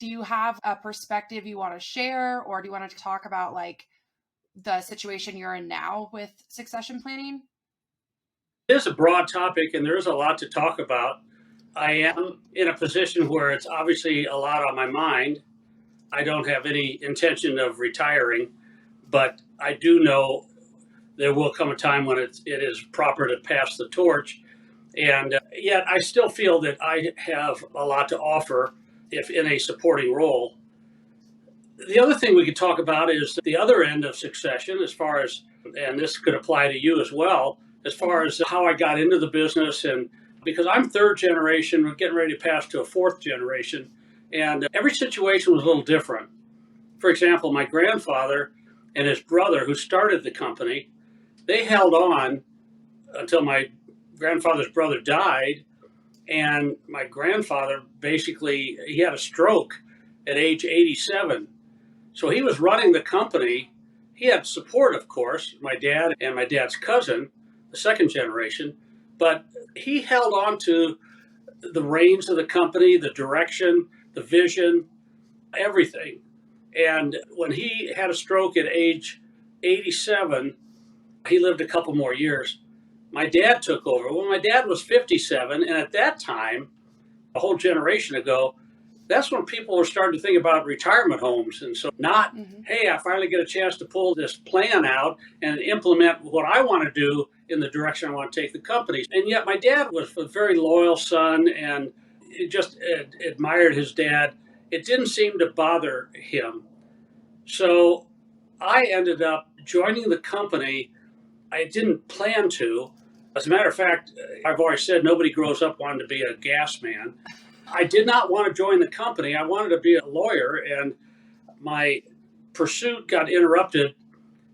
do you have a perspective you want to share, or do you want to talk about like the situation you're in now with succession planning? It is a broad topic and there is a lot to talk about. I am in a position where it's obviously a lot on my mind. I don't have any intention of retiring, but I do know there will come a time when it is proper to pass the torch. And yet I still feel that I have a lot to offer if in a supporting role. The other thing we could talk about is the other end of succession, as far as, and this could apply to you as well, as far as how I got into the business. And because I'm third generation, we're getting ready to pass to a fourth generation, and every situation was a little different. For example, my grandfather and his brother, who started the company, they held on until my grandfather's brother died. And my grandfather basically, he had a stroke at age 87. So he was running the company. He had support, of course, my dad and my dad's cousin, the second generation, but he held on to the reins of the company, the direction, the vision, everything. And when he had a stroke at age 87, he lived a couple more years. My dad took over. Well, my dad was 57, and at that time, a whole generation ago, that's when people were starting to think about retirement homes. And so not, hey, I finally get a chance to pull this plan out and implement what I want to do in the direction I want to take the company. And yet my dad was a very loyal son and just admired his dad. It didn't seem to bother him. So I ended up joining the company. I didn't plan to. As a matter of fact, I've always said nobody grows up wanting to be a gas man. I did not want to join the company. I wanted to be a lawyer, and my pursuit got interrupted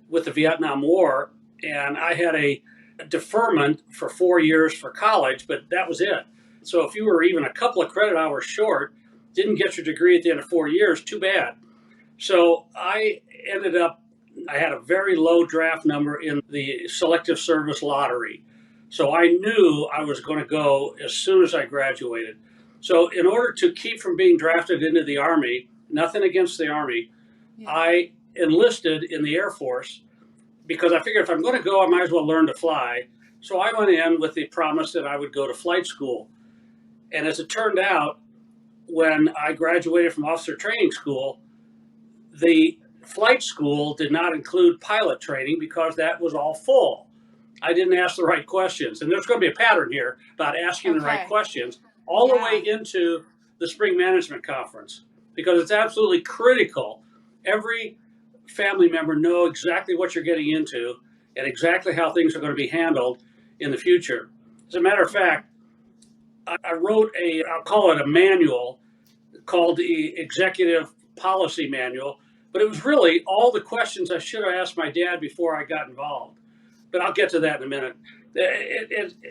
with the Vietnam War, and I had a deferment for 4 years for college, but that was it. So if you were even a couple of credit hours short, didn't get your degree at the end of 4 years, too bad. So I had a very low draft number in the selective service lottery. So I knew I was going to go as soon as I graduated. So in order to keep from being drafted into the Army, nothing against the Army, I enlisted in the Air Force because I figured if I'm going to go, I might as well learn to fly. So I went in with the promise that I would go to flight school. And as it turned out, when I graduated from officer training school, the flight school did not include pilot training because that was all full. I didn't ask the right questions. And there's going to be a pattern here about asking the right questions all the way into the spring management conference, because it's absolutely critical. Every family member know exactly what you're getting into and exactly how things are going to be handled in the future. As a matter of fact, I wrote I'll call it a manual called the Executive Policy Manual, but it was really all the questions I should have asked my dad before I got involved. But I'll get to that in a minute.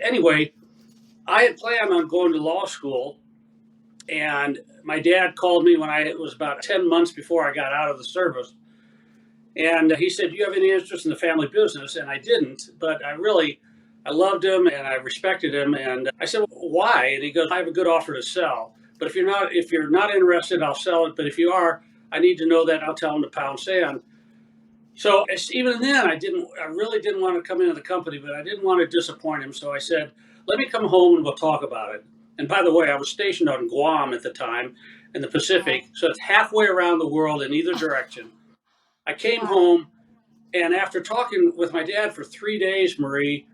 Anyway, I had planned on going to law school, and my dad called me when it was about 10 months before I got out of the service. And he said, do you have any interest in the family business? And I didn't, but I loved him and I respected him. And I said, well, why? And he goes, I have a good offer to sell. But if you're not interested, I'll sell it. But if you are, I need to know that. I'll tell him to pound sand. So even then, I really didn't want to come into the company, but I didn't want to disappoint him. So I said, let me come home and we'll talk about it. And by the way, I was stationed on Guam at the time in the Pacific. So it's halfway around the world in either direction. I came home, and after talking with my dad for 3 days, Marie,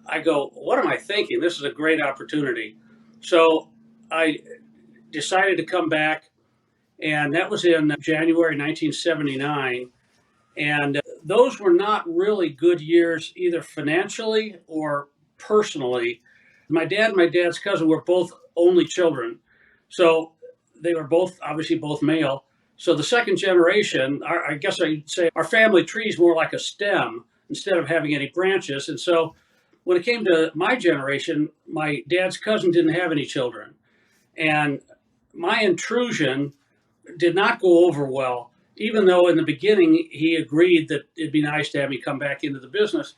I go, what am I thinking? This is a great opportunity. So I decided to come back, and that was in January 1979. And those were not really good years, either financially or personally. My dad and my dad's cousin were both only children. So they were obviously both male. So the second generation, I guess I'd say our family tree is more like a stem instead of having any branches. And so when it came to my generation, my dad's cousin didn't have any children. And my intrusion did not go over well, even though in the beginning he agreed that it'd be nice to have me come back into the business.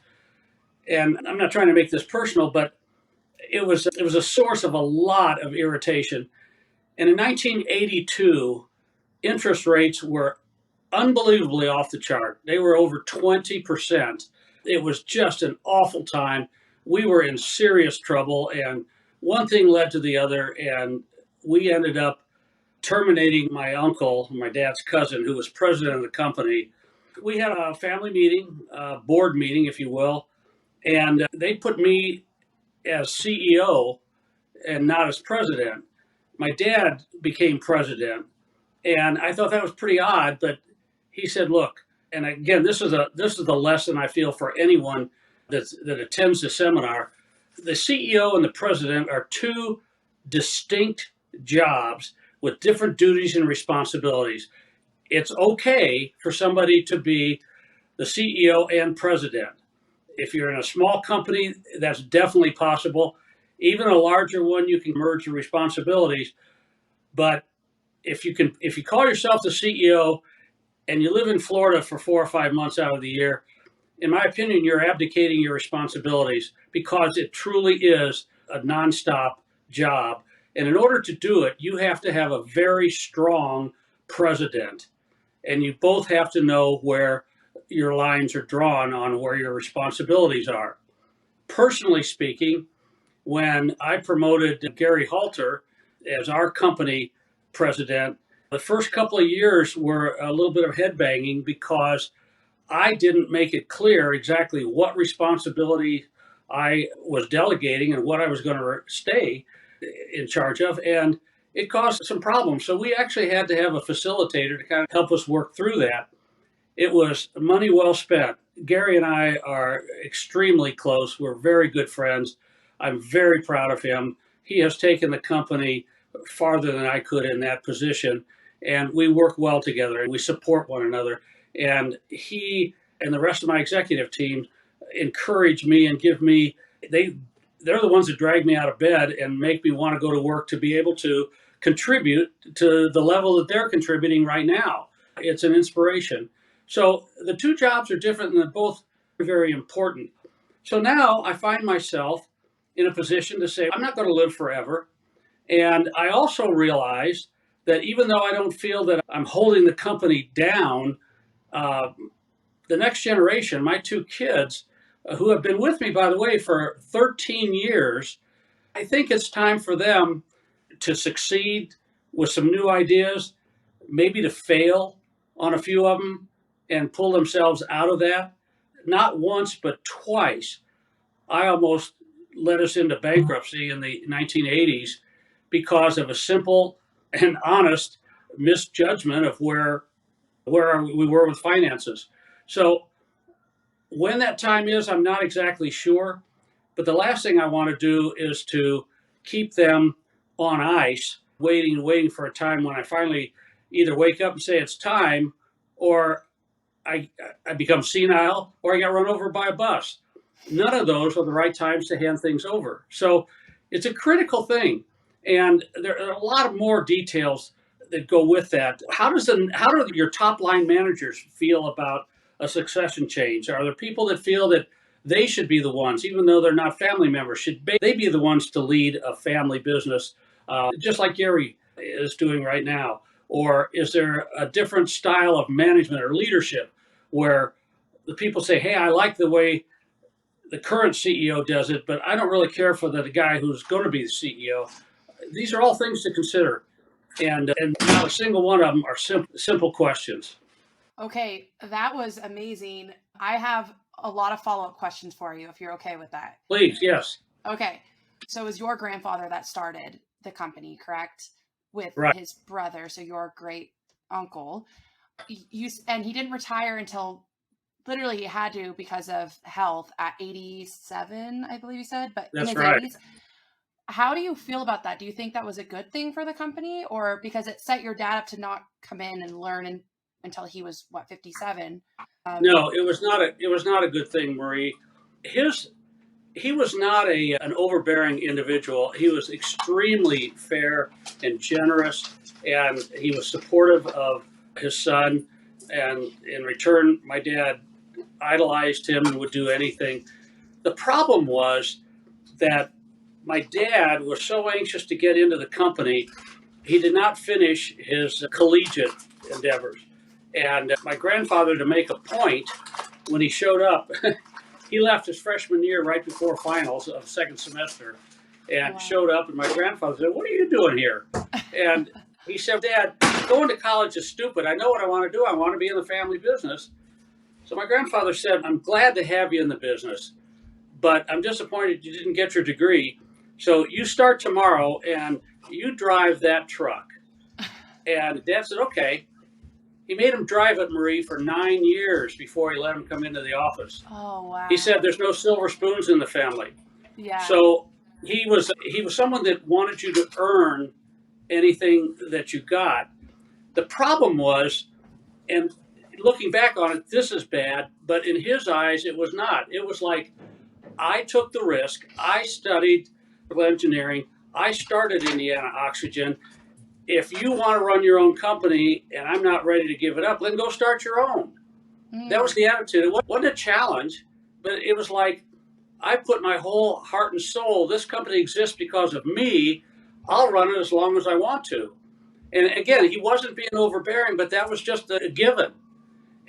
And I'm not trying to make this personal, but it was a source of a lot of irritation. And in 1982, interest rates were unbelievably off the chart. They were over 20%. It was just an awful time. We were in serious trouble, and one thing led to the other, and we ended up terminating my uncle, my dad's cousin, who was president of the company. We had a family meeting, a board meeting, if you will, and they put me as CEO and not as president. My dad became president, and I thought that was pretty odd. But he said, "Look," and again, this is the lesson I feel for anyone that attends the seminar. The CEO and the president are two distinct jobs with different duties and responsibilities. It's okay for somebody to be the CEO and president. If you're in a small company, that's definitely possible. Even a larger one, you can merge your responsibilities. But if you call yourself the CEO and you live in Florida for 4 or 5 months out of the year, in my opinion, you're abdicating your responsibilities because it truly is a nonstop job. And in order to do it, you have to have a very strong president. And you both have to know where your lines are drawn on where your responsibilities are. Personally speaking, when I promoted Gary Halter as our company president, the first couple of years were a little bit of headbanging because I didn't make it clear exactly what responsibility I was delegating and what I was going to stay in charge of. And it caused some problems. So we actually had to have a facilitator to kind of help us work through that. It was money well spent. Gary and I are extremely close. We're very good friends. I'm very proud of him. He has taken the company farther than I could in that position. And we work well together and we support one another. And he and the rest of my executive team encourage me and give me, they're the ones that drag me out of bed and make me want to go to work to be able to contribute to the level that they're contributing right now. It's an inspiration. So the two jobs are different and they're both very important. So now I find myself in a position to say, I'm not going to live forever. And I also realize that even though I don't feel that I'm holding the company down, the next generation, my two kids, who have been with me, by the way, for 13 years, I think it's time for them to succeed with some new ideas, maybe to fail on a few of them and pull themselves out of that. Not once, but twice. I almost led us into bankruptcy in the 1980s because of a simple and honest misjudgment of where we were with finances. So when that time is, I'm not exactly sure. But the last thing I want to do is to keep them on ice, waiting for a time when I finally either wake up and say it's time, or I become senile, or I get run over by a bus. None of those are the right times to hand things over. So it's a critical thing. And there are a lot of more details that go with that. How do your top line managers feel about a succession change? Are there people that feel that they should be the ones, even though they're not family members, should they be the ones to lead a family business, just like Gary is doing right now? Or is there a different style of management or leadership where the people say, hey, I like the way the current CEO does it, but I don't really care for the guy who's going to be the CEO? These are all things to consider. And not a single one of them are simple questions. Okay, that was amazing. I have a lot of follow-up questions for you if you're okay with that. Please, yes. Okay. So it was your grandfather that started the company, correct? With Right. his brother, so your great uncle. And he didn't retire until literally he had to because of health at 87, I believe you said, but That's in his right. 80s. How do you feel about that? Do you think that was a good thing for the company, or because it set your dad up to not come in and learn until he was 57? No, it was not a good thing, Marie. He was not an overbearing individual. He was extremely fair and generous, and he was supportive of his son. And in return, my dad idolized him and would do anything. The problem was that my dad was so anxious to get into the company, he did not finish his collegiate endeavors. And my grandfather, to make a point, when he showed up, he left his freshman year right before finals of second semester and showed up. And my grandfather said, "What are you doing here?" And he said, "Dad, going to college is stupid. I know what I want to do. I want to be in the family business." So my grandfather said, "I'm glad to have you in the business, but I'm disappointed you didn't get your degree. So you start tomorrow and you drive that truck." And Dad said, "Okay." He made him drive it, Marie, for 9 years before he let him come into the office. Oh, wow. He said, "There's no silver spoons in the family." Yeah. So he was someone that wanted you to earn anything that you got. The problem was, and looking back on it, this is bad, but in his eyes, it was not. It was like, I took the risk. I studied engineering. I started Indiana Oxygen. If you want to run your own company and I'm not ready to give it up, then go start your own. That was the attitude. It wasn't a challenge, but it was like, I put my whole heart and soul. This company exists because of me. I'll run it as long as I want to. And again, he wasn't being overbearing, but that was just a given.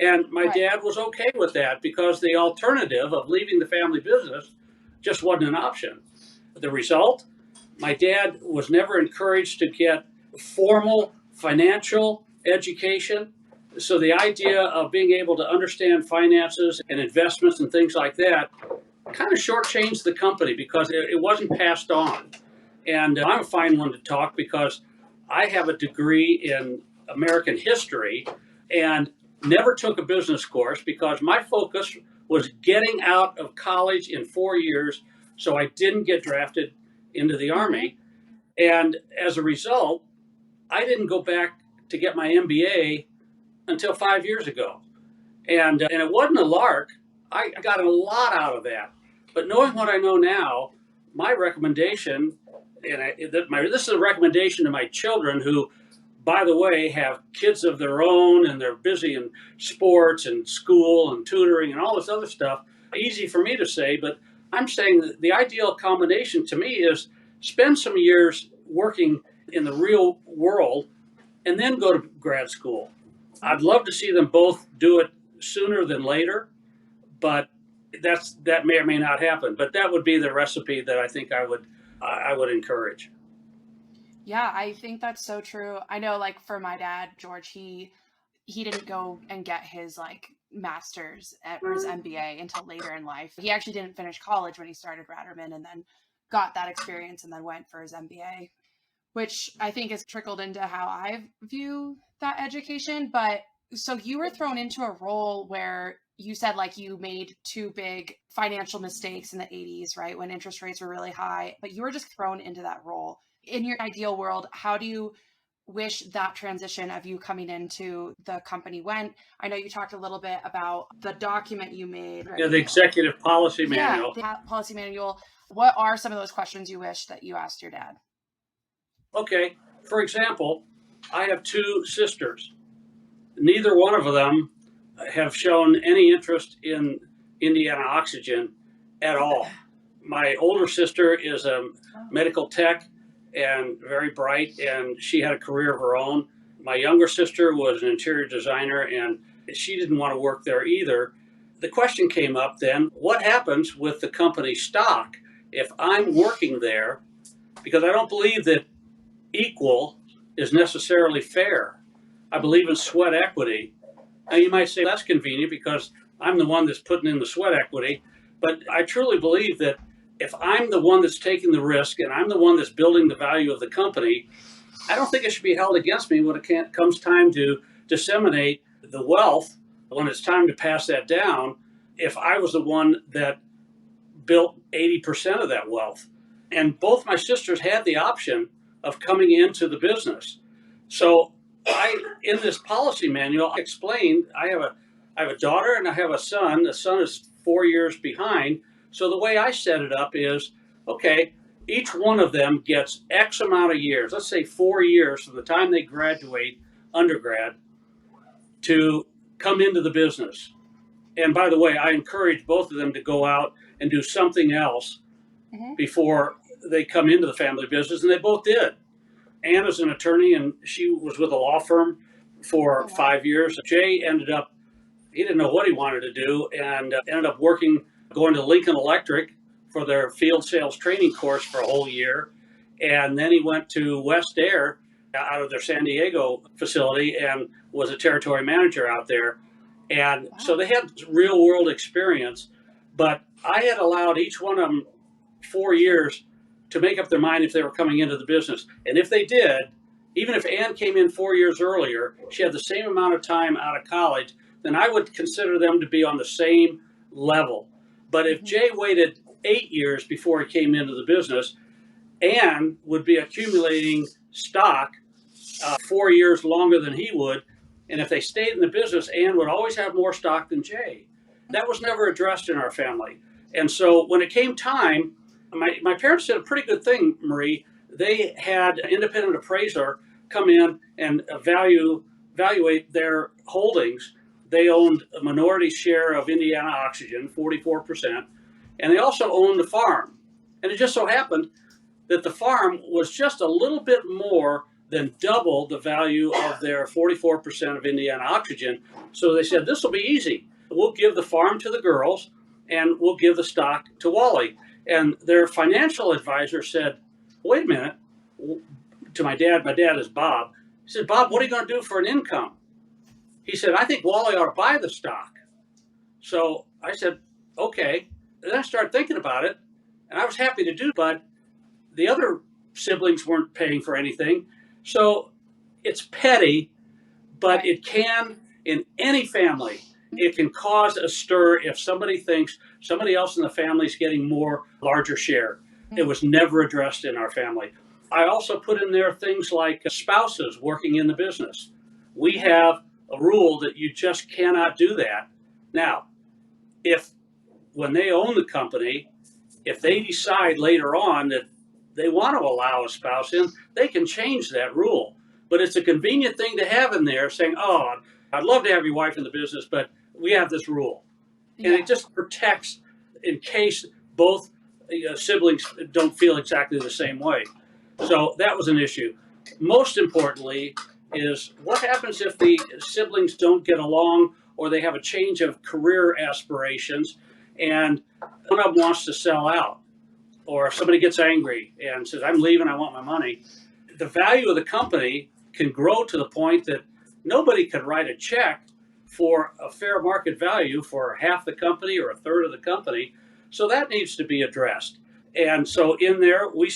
And my dad was okay with that because the alternative of leaving the family business just wasn't an option. The result, my dad was never encouraged to get formal financial education. So the idea of being able to understand finances and investments and things like that kind of shortchanged the company because it wasn't passed on. And I'm a fine one to talk because I have a degree in American history and never took a business course because my focus was getting out of college in 4 years so I didn't get drafted into the Army. And as a result, I didn't go back to get my MBA until 5 years ago. And it wasn't a lark. I got a lot out of that. But knowing what I know now, my recommendation, this is a recommendation to my children who, by the way, have kids of their own and they're busy in sports and school and tutoring and all this other stuff. Easy for me to say, but I'm saying that the ideal combination to me is spend some years working in the real world and then go to grad school. I'd love to see them both do it sooner than later, but that may or may not happen. But that would be the recipe that I think I would encourage. Yeah, I think that's so true. I know, like, for my dad, George, he didn't go and get his like master's or his MBA until later in life. He actually didn't finish college when he started Ratterman and then got that experience and then went for his MBA, which I think has trickled into how I view that education. But so you were thrown into a role where you said like you made two big financial mistakes in the 80s, right? When interest rates were really high, but you were just thrown into that role. In your ideal world, how do you wish that transition of you coming into the company went? I know you talked a little bit about the document you made. Right? Yeah, the executive policy manual. Yeah, the policy manual. What are some of those questions you wish that you asked your dad? Okay, for example, I have two sisters. Neither one of them have shown any interest in Indiana Oxygen at all. My older sister is a medical tech and very bright, and she had a career of her own. My younger sister was an interior designer, and she didn't want to work there either. The question came up then, what happens with the company stock if I'm working there? Because I don't believe that equal is necessarily fair. I believe in sweat equity. Now you might say that's convenient because I'm the one that's putting in the sweat equity, but I truly believe that if I'm the one that's taking the risk and I'm the one that's building the value of the company, I don't think it should be held against me when it comes time to disseminate the wealth, when it's time to pass that down, if I was the one that built 80% of that wealth. And both my sisters had the option of coming into the business. So in this policy manual, I explained I have a daughter and I have a son. The son is 4 years behind. So the way I set it up is, okay, each one of them gets X amount of years, let's say 4 years from the time they graduate undergrad to come into the business. And by the way, I encourage both of them to go out and do something else before they come into the family business, and they both did. Anna's an attorney, and she was with a law firm for Oh, wow. 5 years. Jay ended up, he didn't know what he wanted to do, and ended up going to Lincoln Electric for their field sales training course for a whole year. And then he went to West Air out of their San Diego facility and was a territory manager out there. And so Wow. they had real world experience, but I had allowed each one of them 4 years to make up their mind if they were coming into the business. And if they did, even if Ann came in 4 years earlier, she had the same amount of time out of college, then I would consider them to be on the same level. But if Hmm. Jay waited 8 years before he came into the business, Ann would be accumulating stock 4 years longer than he would. And if they stayed in the business, Ann would always have more stock than Jay. That was never addressed in our family. And so when it came time, my parents did a pretty good thing, Marie. They had an independent appraiser come in and evaluate their holdings. They owned a minority share of Indiana Oxygen, 44%, and they also owned the farm. And it just so happened that the farm was just a little bit more than double the value of their 44% of Indiana Oxygen. So they said, this will be easy. We'll give the farm to the girls and we'll give the stock to Wally. And their financial advisor said, wait a minute, to my dad is Bob. He said, Bob, what are you going to do for an income? He said, I think Wally ought to buy the stock. So I said, okay. And then I started thinking about it, and I was happy to do, but the other siblings weren't paying for anything. So it's petty, but Right. it can, in any family, it can cause a stir if somebody thinks somebody else in the family is getting more larger share. It was never addressed in our family. I also put in there things like spouses working in the business. We Yeah. have a rule that you just cannot do that. Now, if when they own the company, if they decide later on that they want to allow a spouse in, they can change that rule. But it's a convenient thing to have in there saying, oh, I'd love to have your wife in the business, but we have this rule. And it Yeah. just protects in case both siblings don't feel exactly the same way. So that was an issue. Most importantly, is what happens if the siblings don't get along or they have a change of career aspirations and one of them wants to sell out, or if somebody gets angry and says, I'm leaving, I want my money. The value of the company can grow to the point that nobody could write a check for a fair market value for half the company or a third of the company. So that needs to be addressed. And so in there, we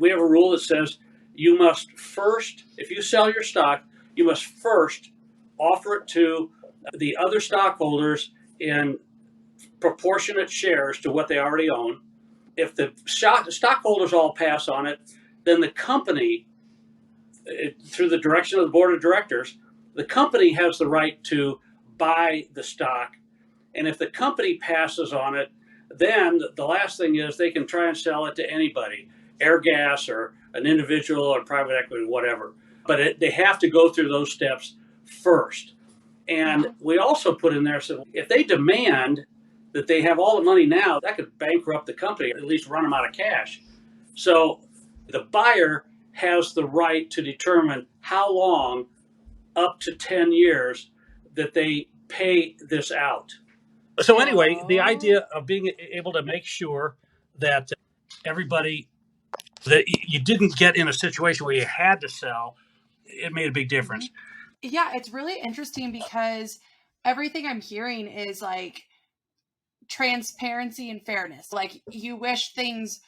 have a rule that says you must first, if you sell your stock, you must first offer it to the other stockholders in proportionate shares to what they already own. If the stockholders all pass on it, then the company, through the direction of the board of directors, the company has the right to buy the stock. And if the company passes on it, then the last thing is they can try and sell it to anybody, Airgas or an individual or private equity, whatever. But they have to go through those steps first. And Yeah. we also put in there, so if they demand that they have all the money now, that could bankrupt the company, or at least run them out of cash. So the buyer has the right to determine how long, up to 10 years, that they pay this out. So anyway, the Oh. idea of being able to make sure that everybody, that you didn't get in a situation where you had to sell, it made a big Mhm. difference. Yeah, it's really interesting because everything I'm hearing is like transparency and fairness. Like you wish things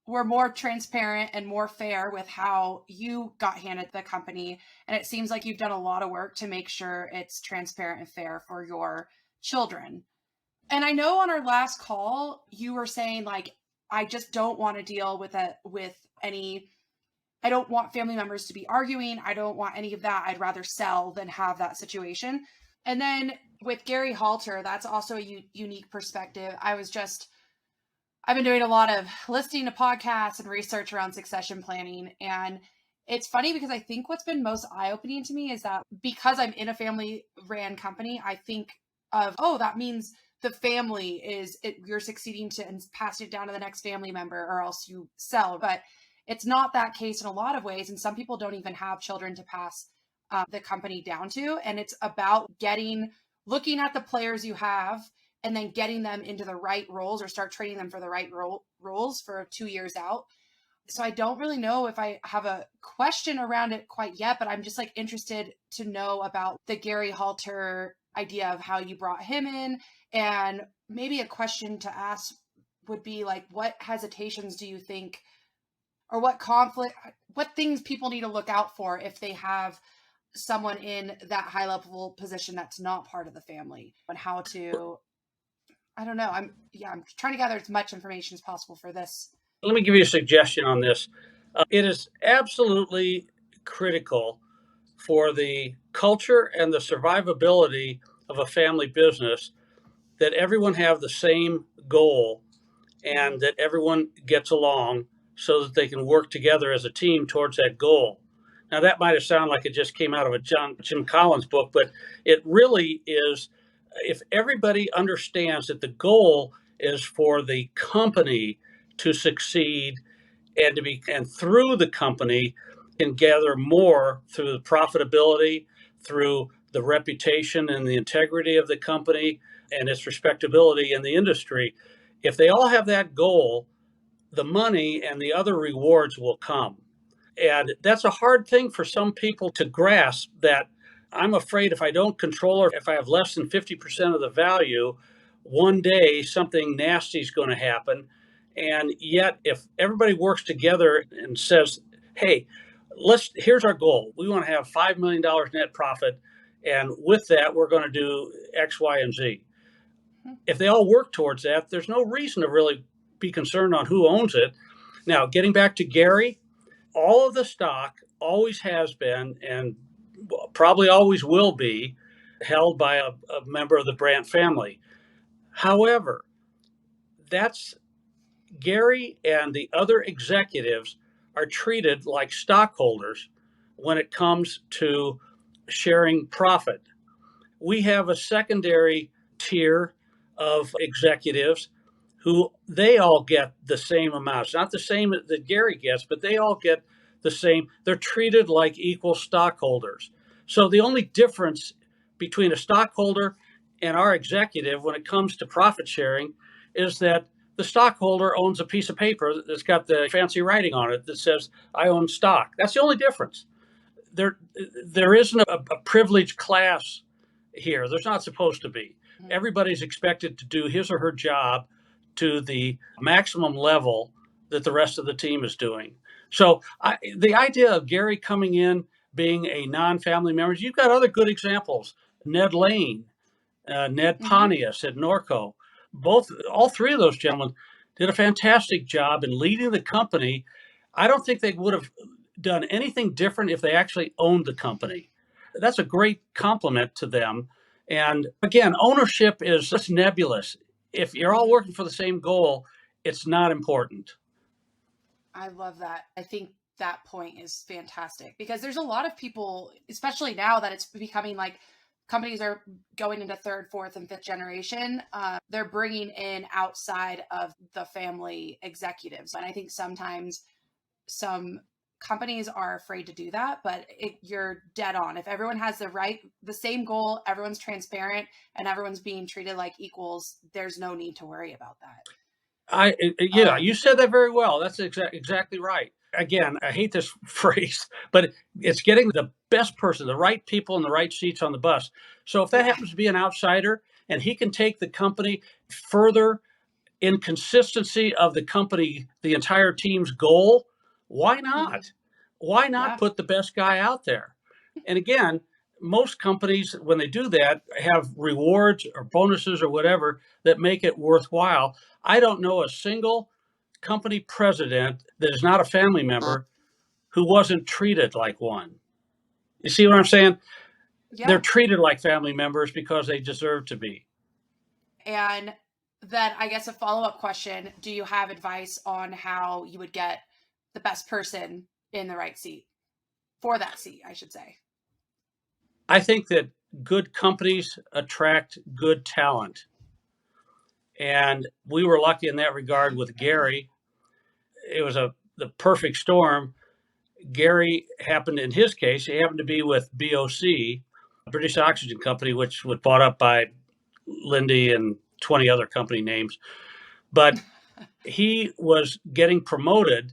were more transparent and more fair with how you got handed the company. And it seems like you've done a lot of work to make sure it's transparent and fair for your children. And I know on our last call, you were saying like, I just don't want to deal with any, I don't want family members to be arguing. I don't want any of that. I'd rather sell than have that situation. And then with Gary Halter, that's also a unique perspective. I've been doing a lot of listening to podcasts and research around succession planning. And it's funny because I think what's been most eye opening to me is that because I'm in a family ran company, I think of, oh, that means the family you're succeeding to and passing it down to the next family member or else you sell. But it's not that case in a lot of ways. And some people don't even have children to pass the company down to. And it's about looking at the players you have and then getting them into the right roles or start training them for the right roles for 2 years out. So I don't really know if I have a question around it quite yet, but I'm just like interested to know about the Gary Halter idea of how you brought him in. And maybe a question to ask would be like, what hesitations do you think, or what things people need to look out for if they have someone in that high level position that's not part of the family, and how to, I don't know. I'm trying to gather as much information as possible for this. Let me give you a suggestion on this. It is absolutely critical for the culture and the survivability of a family business that everyone have the same goal and that everyone gets along so that they can work together as a team towards that goal. Now, that might have sounded like it just came out of a Jim Collins book, but it really is. If everybody understands that the goal is for the company to succeed and through the company can gather more through the profitability, through the reputation and the integrity of the company and its respectability in the industry. If they all have that goal, the money and the other rewards will come. And that's a hard thing for some people to grasp, that I'm afraid if I don't control, or if I have less than 50% of the value, one day something nasty is going to happen. And yet, if everybody works together and says, hey, here's our goal. We want to have $5 million net profit. And with that, we're going to do X, Y, and Z. If they all work towards that, there's no reason to really be concerned on who owns it. Now, getting back to Gary, all of the stock always has been and probably always will be held by a member of the Brant family. However, that's Gary and the other executives are treated like stockholders when it comes to sharing profit. We have a secondary tier of executives who they all get the same amounts, not the same that Gary gets, but they all get the same. They're treated like equal stockholders. So the only difference between a stockholder and our executive when it comes to profit sharing is that the stockholder owns a piece of paper that's got the fancy writing on it that says, I own stock. That's the only difference. There isn't a privileged class here. There's not supposed to be. Everybody's expected to do his or her job to the maximum level that the rest of the team is doing. So the idea of Gary coming in, being a non-family member, you've got other good examples. Ned Lane, Ned Pontius at Norco, all three of those gentlemen did a fantastic job in leading the company. I don't think they would have done anything different if they actually owned the company. That's a great compliment to them. And again, ownership is just nebulous. If you're all working for the same goal, it's not important. I love that. I think that point is fantastic because there's a lot of people, especially now that it's becoming like companies are going into third, fourth, and fifth generation. They're bringing in outside of the family executives. And I think sometimes some companies are afraid to do that, but you're dead on. If everyone has the same goal, everyone's transparent, and everyone's being treated like equals, there's no need to worry about that. You said that very well. That's exactly right. Again, I hate this phrase, but it's getting the best person, the right people in the right seats on the bus. So if that happens to be an outsider and he can take the company further in consistency of the company, the entire team's goal, why not? Why not put the best guy out there? And again, most companies, when they do that, have rewards or bonuses or whatever that make it worthwhile. I don't know a single company president that is not a family member who wasn't treated like one. You see what I'm saying? Yeah. They're treated like family members because they deserve to be. And then I guess a follow-up question, do you have advice on how you would get the best person in the right seat for that seat, I should say? I think that good companies attract good talent. And we were lucky in that regard with Gary. It was the perfect storm. Gary happened, in his case, he happened to be with BOC, British Oxygen Company, which was bought up by Linde and 20 other company names. But he was getting promoted,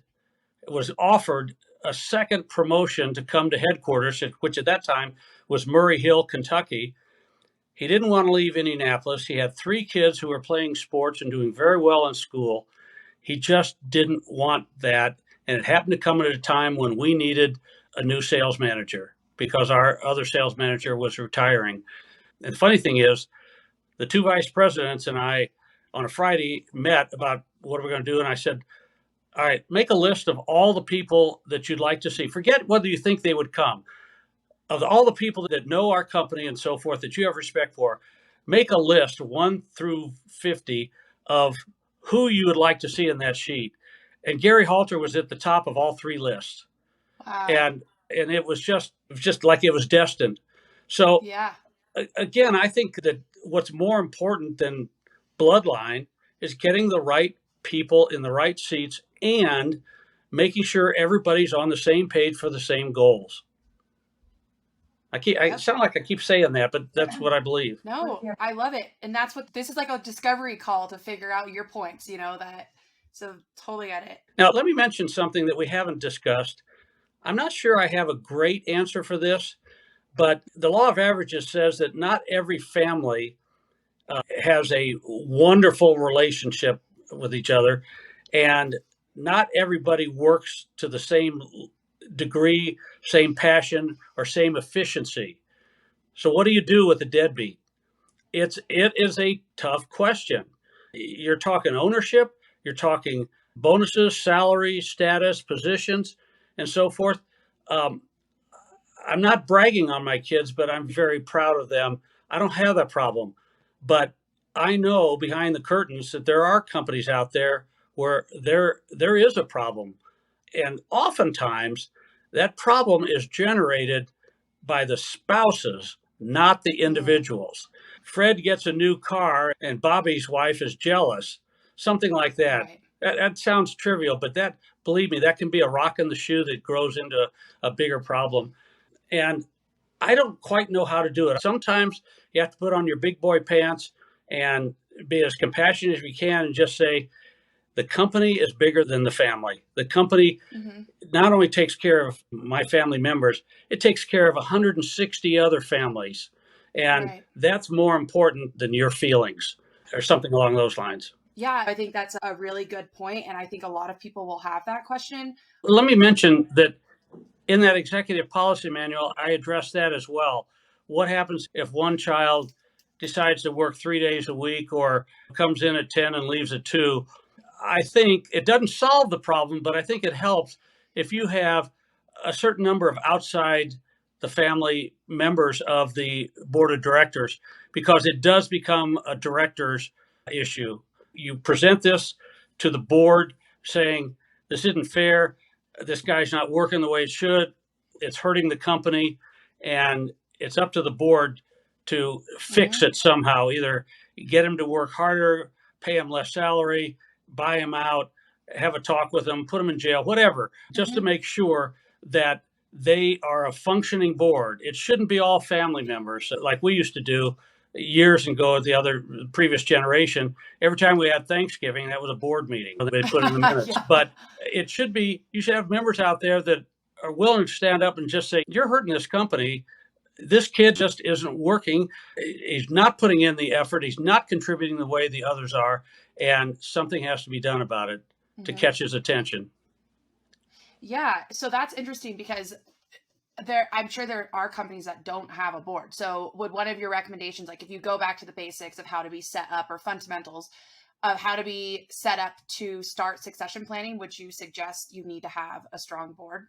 was offered a second promotion to come to headquarters, which at that time was Murray Hill, Kentucky. He didn't want to leave Indianapolis. He had 3 kids who were playing sports and doing very well in school. He just didn't want that. And it happened to come at a time when we needed a new sales manager because our other sales manager was retiring. And the funny thing is, the 2 vice presidents and I on a Friday met about what are we going to do. And I said, all right, make a list of all the people that you'd like to see. Forget whether you think they would come. Of all the people that know our company and so forth that you have respect for, make a list 1 through 50 of who you would like to see in that sheet. And Gary Halter was at the top of all 3 lists. Wow. And it was just like it was destined. So Yeah. Again, I think that what's more important than bloodline is getting the right people in the right seats and making sure everybody's on the same page for the same goals. I sound like I keep saying that, but that's what I believe. No, I love it. And that's what this is, like a discovery call to figure out your points, so totally get it. Now, let me mention something that we haven't discussed. I'm not sure I have a great answer for this, but the law of averages says that not every family has a wonderful relationship with each other, and not everybody works to the same degree, same passion, or same efficiency. So, what do you do with a deadbeat? It is a tough question. You're talking ownership, you're talking bonuses, salary, status, positions, and so forth. Um, I'm not bragging on my kids, but I'm very proud of them. I don't have that problem. But I know behind the curtains that there are companies out there where there is a problem. And oftentimes that problem is generated by the spouses, not the individuals. Fred gets a new car and Bobby's wife is jealous, something like that. Right. That sounds trivial, but believe me, that can be a rock in the shoe that grows into a bigger problem. And I don't quite know how to do it. Sometimes you have to put on your big boy pants and be as compassionate as you can and just say, the company is bigger than the family. The company not only takes care of my family members, it takes care of 160 other families. And that's more important than your feelings or something along those lines. Yeah, I think that's a really good point. And I think a lot of people will have that question. Let me mention that in that executive policy manual, I address that as well. What happens if one child decides to work 3 days a week or comes in at 10 and leaves at 2? I think it doesn't solve the problem, but I think it helps if you have a certain number of outside the family members of the board of directors, because it does become a director's issue. You present this to the board saying, this isn't fair. This guy's not working the way it should. It's hurting the company. And it's up to the board to fix it somehow. Either get him to work harder, pay him less salary, buy him out, have a talk with him, put him in jail, whatever, just to make sure that they are a functioning board. It shouldn't be all family members like we used to do years ago at the previous generation. Every time we had Thanksgiving, that was a board meeting. They put in the minutes. But it should be, you should have members out there that are willing to stand up and just say, you're hurting this company. This kid just isn't working. He's not putting in the effort. He's not contributing the way the others are. And something has to be done about it to catch his attention. Yeah. So that's interesting because I'm sure there are companies that don't have a board. So would one of your recommendations, like if you go back to the basics of how to be set up or fundamentals of how to be set up to start succession planning, would you suggest you need to have a strong board?